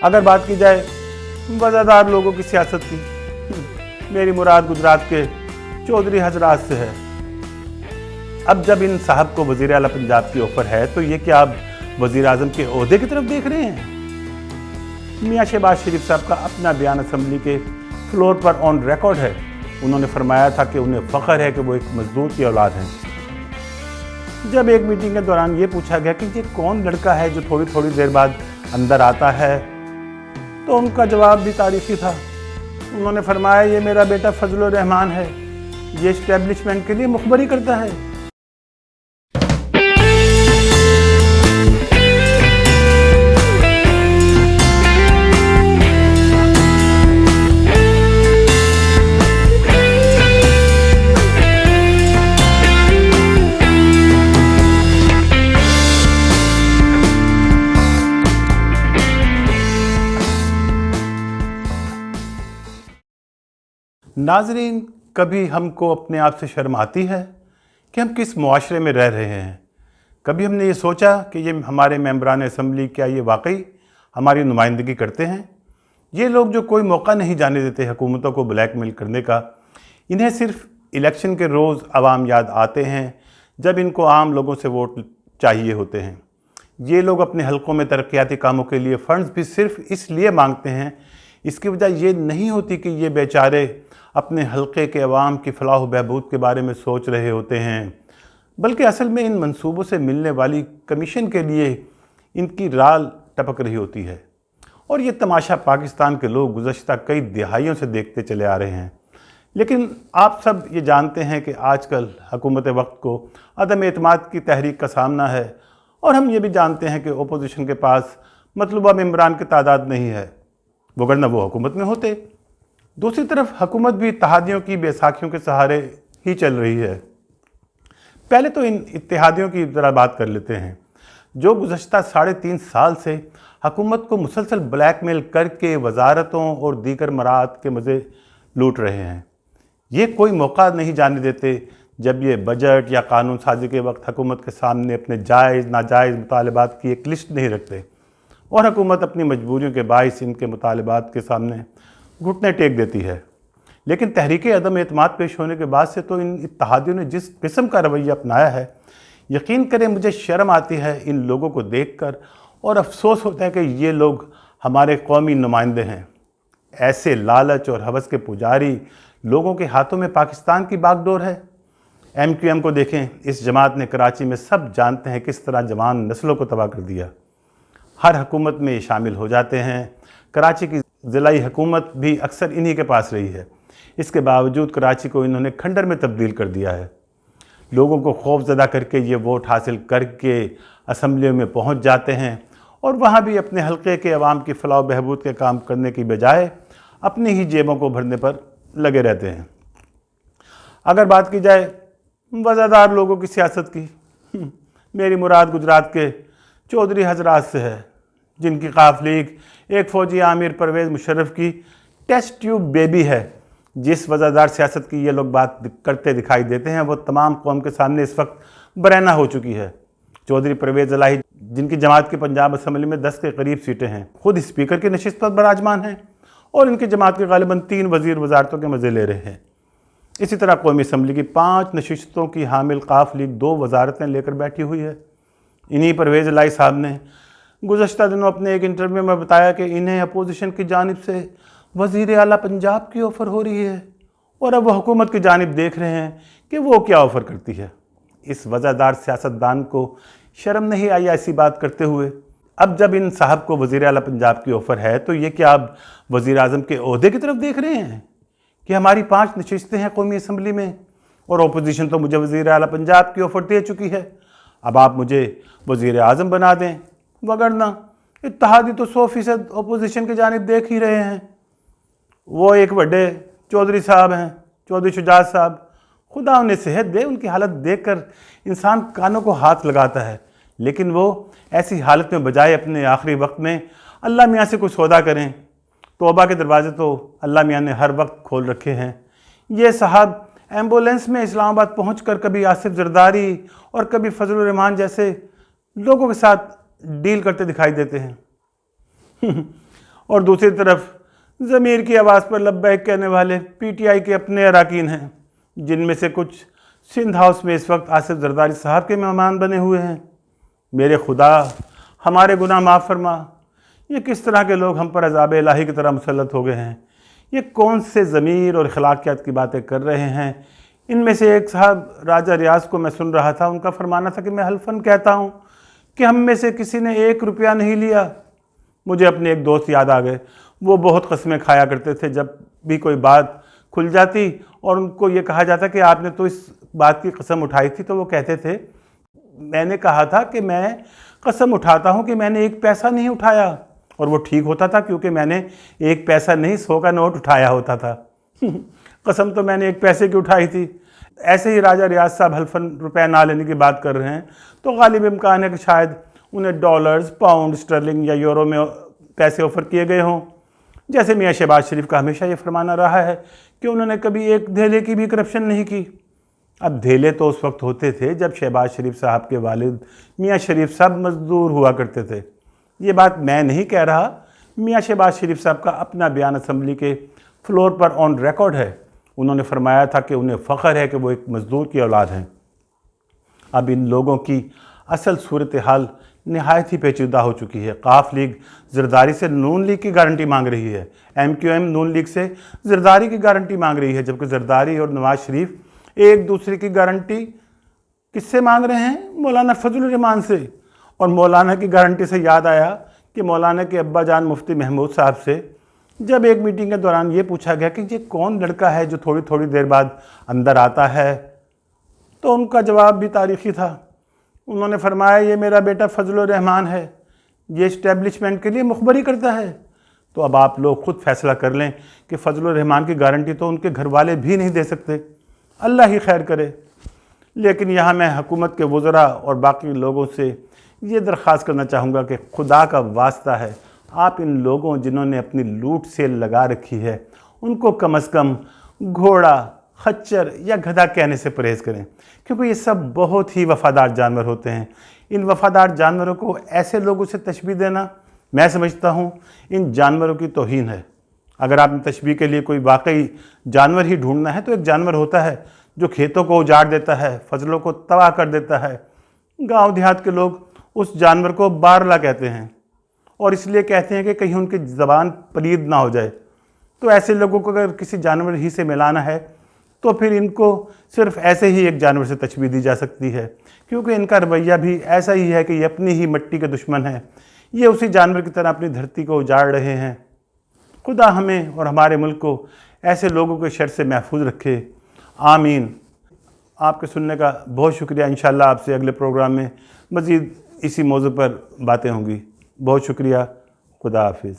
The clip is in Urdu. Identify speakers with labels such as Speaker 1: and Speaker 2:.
Speaker 1: اگر بات کی جائے وزادار لوگوں کی سیاست کی، میری مراد گجرات کے چودھری حضرات سے ہے۔ اب جب ان صاحب کو وزیر اعلیٰ پنجاب کی آفر ہے تو یہ کیا اب وزیر اعظم کے عہدے کی طرف دیکھ رہے ہیں؟ میاں شہباز شریف صاحب کا اپنا بیان اسمبلی کے فلور پر آن ریکارڈ ہے۔ انہوں نے فرمایا تھا کہ انہیں فخر ہے کہ وہ ایک مزدور کی اولاد ہیں۔ جب ایک میٹنگ کے دوران یہ پوچھا گیا کہ یہ کون لڑکا ہے جو تھوڑی دیر بعد اندر آتا ہے، تو ان کا جواب بھی تاریخی تھا۔ انہوں نے فرمایا یہ میرا بیٹا فضل الرحمان ہے، یہ اسٹیبلشمنٹ کے لیے مخبری کرتا ہے۔ ناظرین، کبھی ہم کو اپنے آپ سے شرم آتی ہے کہ ہم کس معاشرے میں رہ رہے ہیں؟ کبھی ہم نے یہ سوچا کہ یہ ہمارے ممبران اسمبلی کیا یہ واقعی ہماری نمائندگی کرتے ہیں؟ یہ لوگ جو کوئی موقع نہیں جانے دیتے حکومتوں کو بلیک میل کرنے کا، انہیں صرف الیکشن کے روز عوام یاد آتے ہیں جب ان کو عام لوگوں سے ووٹ چاہیے ہوتے ہیں۔ یہ لوگ اپنے حلقوں میں ترقیاتی کاموں کے لیے فنڈز بھی صرف اس لیے مانگتے ہیں، اس کی وجہ یہ نہیں ہوتی کہ یہ بیچارے اپنے حلقے کے عوام کی فلاح و بہبود کے بارے میں سوچ رہے ہوتے ہیں، بلکہ اصل میں ان منصوبوں سے ملنے والی کمیشن کے لیے ان کی رال ٹپک رہی ہوتی ہے۔ اور یہ تماشا پاکستان کے لوگ گزشتہ کئی دہائیوں سے دیکھتے چلے آ رہے ہیں۔ لیکن آپ سب یہ جانتے ہیں کہ آج کل حکومت وقت کو عدم اعتماد کی تحریک کا سامنا ہے، اور ہم یہ بھی جانتے ہیں کہ اپوزیشن کے پاس مطلوبہ ممبران کی تعداد نہیں ہے، وگرنہ وہ حکومت میں ہوتے۔ دوسری طرف حکومت بھی اتحادیوں کی بیساکھیوں کے سہارے ہی چل رہی ہے۔ پہلے تو ان اتحادیوں کی ذرا بات کر لیتے ہیں، جو گزشتہ 3.5 سال سے حکومت کو مسلسل بلیک میل کر کے وزارتوں اور دیگر مراعات کے مزے لوٹ رہے ہیں۔ یہ کوئی موقع نہیں جانے دیتے جب یہ بجٹ یا قانون سازی کے وقت حکومت کے سامنے اپنے جائز ناجائز مطالبات کی ایک لسٹ نہیں رکھتے، اور حکومت اپنی مجبوریوں کے باعث ان کے مطالبات کے سامنے گھٹنے ٹیک دیتی ہے۔ لیکن تحریک عدم اعتماد پیش ہونے کے بعد سے تو ان اتحادیوں نے جس قسم کا رویہ اپنایا ہے، یقین کریں مجھے شرم آتی ہے ان لوگوں کو دیکھ کر، اور افسوس ہوتا ہے کہ یہ لوگ ہمارے قومی نمائندے ہیں۔ ایسے لالچ اور ہوس کے پجاری لوگوں کے ہاتھوں میں پاکستان کی باغ ڈور ہے۔ ایم کیو ایم کو دیکھیں، اس جماعت نے کراچی میں سب جانتے ہیں کس طرح جوان نسلوں کو تباہ کر دیا۔ ہر حکومت میں یہ شامل ہو جاتے ہیں۔ کراچی کی ضلعی حکومت بھی اکثر انہی کے پاس رہی ہے۔ اس کے باوجود کراچی کو انہوں نے کھنڈر میں تبدیل کر دیا ہے۔ لوگوں کو خوف زدہ کر کے یہ ووٹ حاصل کر کے اسمبلیوں میں پہنچ جاتے ہیں، اور وہاں بھی اپنے حلقے کے عوام کی فلاح و بہبود کے کام کرنے کی بجائے اپنی ہی جیبوں کو بھرنے پر لگے رہتے ہیں۔ اگر بات کی جائے وزادار لوگوں کی سیاست کی، میری مراد گجرات کے چودھری حضرات سے ہے، جن کی قاف لیگ ایک فوجی عامر پرویز مشرف کی ٹیسٹ ٹیوب بیبی ہے۔ جس وزادار سیاست کی یہ لوگ بات کرتے دکھائی دیتے ہیں وہ تمام قوم کے سامنے اس وقت برہنہ ہو چکی ہے۔ چودھری پرویز الہی، جن کی جماعت کی پنجاب اسمبلی میں 10 کے قریب سیٹیں ہیں، خود اسپیکر کی نشست پر براجمان ہیں، اور ان کی جماعت کے غالباً 3 وزیر وزارتوں کے مزے لے رہے ہیں۔ اسی طرح قومی اسمبلی کی 5 نشستوں کی حامل قاف لیگ 2 وزارتیں لے کر بیٹھی ہوئی ہے۔ انہی پرویز الہی صاحب نے گزشتہ دنوں اپنے ایک انٹرویو میں بتایا کہ انہیں اپوزیشن کی جانب سے وزیر اعلیٰ پنجاب کی آفر ہو رہی ہے، اور اب وہ حکومت کی جانب دیکھ رہے ہیں کہ وہ کیا آفر کرتی ہے۔ اس وزادار سیاستدان کو شرم نہیں آئی ایسی بات کرتے ہوئے؟ اب جب ان صاحب کو وزیر اعلیٰ پنجاب کی آفر ہے تو یہ کیا اب وزیر اعظم کے عہدے کی طرف دیکھ رہے ہیں کہ ہماری 5 نشستیں ہیں قومی اسمبلی میں، اور اپوزیشن تو مجھے وزیر اعلیٰ پنجاب کی آفر دے چکی ہے، اب آپ مجھے وزیر اعظم بنا دیں، وگرنہ اتحادی تو 100% اپوزیشن کی جانب دیکھ ہی رہے ہیں۔ وہ ایک بڑے چودھری صاحب ہیں، چودھری شجاعت صاحب، خدا انہیں صحت دے، ان کی حالت دیکھ کر انسان کانوں کو ہاتھ لگاتا ہے، لیکن وہ ایسی حالت میں بجائے اپنے آخری وقت میں اللہ میاں سے کوئی سودا کریں، توبہ کے دروازے تو اللہ میاں نے ہر وقت کھول رکھے ہیں۔ یہ صاحب ایمبولینس میں اسلام آباد پہنچ کر کبھی آصف زرداری اور کبھی فضل الرحمان جیسے لوگوں کے ساتھ ڈیل کرتے دکھائی دیتے ہیں۔ اور دوسری طرف ضمیر کی آواز پر لبیک کہنے والے پی ٹی آئی کے اپنے اراکین ہیں، جن میں سے کچھ سندھ ہاؤس میں اس وقت آصف زرداری صاحب کے مہمان بنے ہوئے ہیں۔ میرے خدا ہمارے گناہ معاف فرما، یہ کس طرح کے لوگ ہم پر عذاب الہی کی طرح مسلط ہو گئے ہیں؟ یہ کون سے ضمیر اور اخلاقیات کی باتیں کر رہے ہیں؟ ان میں سے ایک صاحب راجہ ریاض کو میں سن رہا تھا، ان کا فرمانا تھا کہ میں حلفاً کہتا ہوں کہ ہم میں سے کسی نے 1 روپیہ نہیں لیا۔ مجھے اپنے ایک دوست یاد آ گئے، وہ بہت قسمیں کھایا کرتے تھے۔ جب بھی کوئی بات کھل جاتی اور ان کو یہ کہا جاتا کہ آپ نے تو اس بات کی قسم اٹھائی تھی، تو وہ کہتے تھے میں نے کہا تھا کہ میں قسم اٹھاتا ہوں کہ میں نے 1 پیسہ نہیں اٹھایا، اور وہ ٹھیک ہوتا تھا کیونکہ میں نے 1 پیسہ نہیں 100 کا نوٹ اٹھایا ہوتا تھا۔ قسم تو میں نے 1 پیسے کی اٹھائی تھی۔ ایسے ہی راجہ ریاض صاحب حلفاً روپے نہ لینے کی بات کر رہے ہیں، تو غالب امکان ہے کہ شاید انہیں ڈالرز، پاؤنڈ اسٹرلنگ یا یورو میں پیسے آفر کیے گئے ہوں۔ جیسے میاں شہباز شریف کا ہمیشہ یہ فرمانا رہا ہے کہ انہوں نے کبھی 1 دھیلے کی بھی کرپشن نہیں کی۔ اب دھیلے تو اس وقت ہوتے تھے جب شہباز شریف صاحب کے والد میاں شریف صاحب مزدور ہوا کرتے تھے۔ یہ بات میں نہیں کہہ رہا، میاں شہباز شریف صاحب کا اپنا بیان اسمبلی کے فلور پر آن ریکارڈ ہے۔ انہوں نے فرمایا تھا کہ انہیں فخر ہے کہ وہ ایک مزدور کی اولاد ہیں۔ اب ان لوگوں کی اصل صورتحال نہایت ہی پیچیدہ ہو چکی ہے۔ قاف لیگ زرداری سے نون لیگ کی گارنٹی مانگ رہی ہے، ایم کیو ایم نون لیگ سے زرداری کی گارنٹی مانگ رہی ہے، جبکہ زرداری اور نواز شریف ایک دوسرے کی گارنٹی کس سے مانگ رہے ہیں؟ مولانا فضل الرحمان سے۔ اور مولانا کی گارنٹی سے یاد آیا کہ مولانا کے ابا جان مفتی محمود صاحب سے جب ایک میٹنگ کے دوران یہ پوچھا گیا کہ یہ کون لڑکا ہے جو تھوڑی تھوڑی دیر بعد اندر آتا ہے، تو ان کا جواب بھی تاریخی تھا۔ انہوں نے فرمایا یہ میرا بیٹا فضل الرحمان ہے، یہ اسٹیبلشمنٹ کے لیے مخبری کرتا ہے۔ تو اب آپ لوگ خود فیصلہ کر لیں کہ فضل الرحمان کی گارنٹی تو ان کے گھر والے بھی نہیں دے سکتے، اللہ ہی خیر کرے۔ لیکن یہاں میں حکومت کے وزراء اور باقی لوگوں سے یہ درخواست کرنا چاہوں گا کہ خدا کا واسطہ ہے، آپ ان لوگوں جنہوں نے اپنی لوٹ سیل لگا رکھی ہے ان کو کم از کم گھوڑا، خچر یا گدھا کہنے سے پرہیز کریں، کیونکہ یہ سب بہت ہی وفادار جانور ہوتے ہیں۔ ان وفادار جانوروں کو ایسے لوگوں سے تشبیہ دینا میں سمجھتا ہوں ان جانوروں کی توہین ہے۔ اگر آپ نے تشبیہ کے لیے کوئی واقعی جانور ہی ڈھونڈنا ہے تو ایک جانور ہوتا ہے جو کھیتوں کو اجاڑ دیتا ہے، فصلوں کو تباہ کر دیتا ہے۔ گاؤں دیہات کے لوگ اس جانور کو بارلا کہتے ہیں، اور اس لیے کہتے ہیں کہ کہیں ان کی زبان پلید نہ ہو جائے۔ تو ایسے لوگوں کو اگر کسی جانور ہی سے ملانا ہے تو پھر ان کو صرف ایسے ہی ایک جانور سے تشبیہ دی جا سکتی ہے، کیونکہ ان کا رویہ بھی ایسا ہی ہے کہ یہ اپنی ہی مٹی کے دشمن ہیں، یہ اسی جانور کی طرح اپنی دھرتی کو اجاڑ رہے ہیں۔ خدا ہمیں اور ہمارے ملک کو ایسے لوگوں کے شر سے محفوظ رکھے، آمین۔ آپ کے سننے کا بہت شکریہ۔ انشاءاللہ آپ سے اگلے پروگرام میں مزید اسی موضوع پر باتیں ہوں گی۔ بہت شکریہ، خدا حافظ۔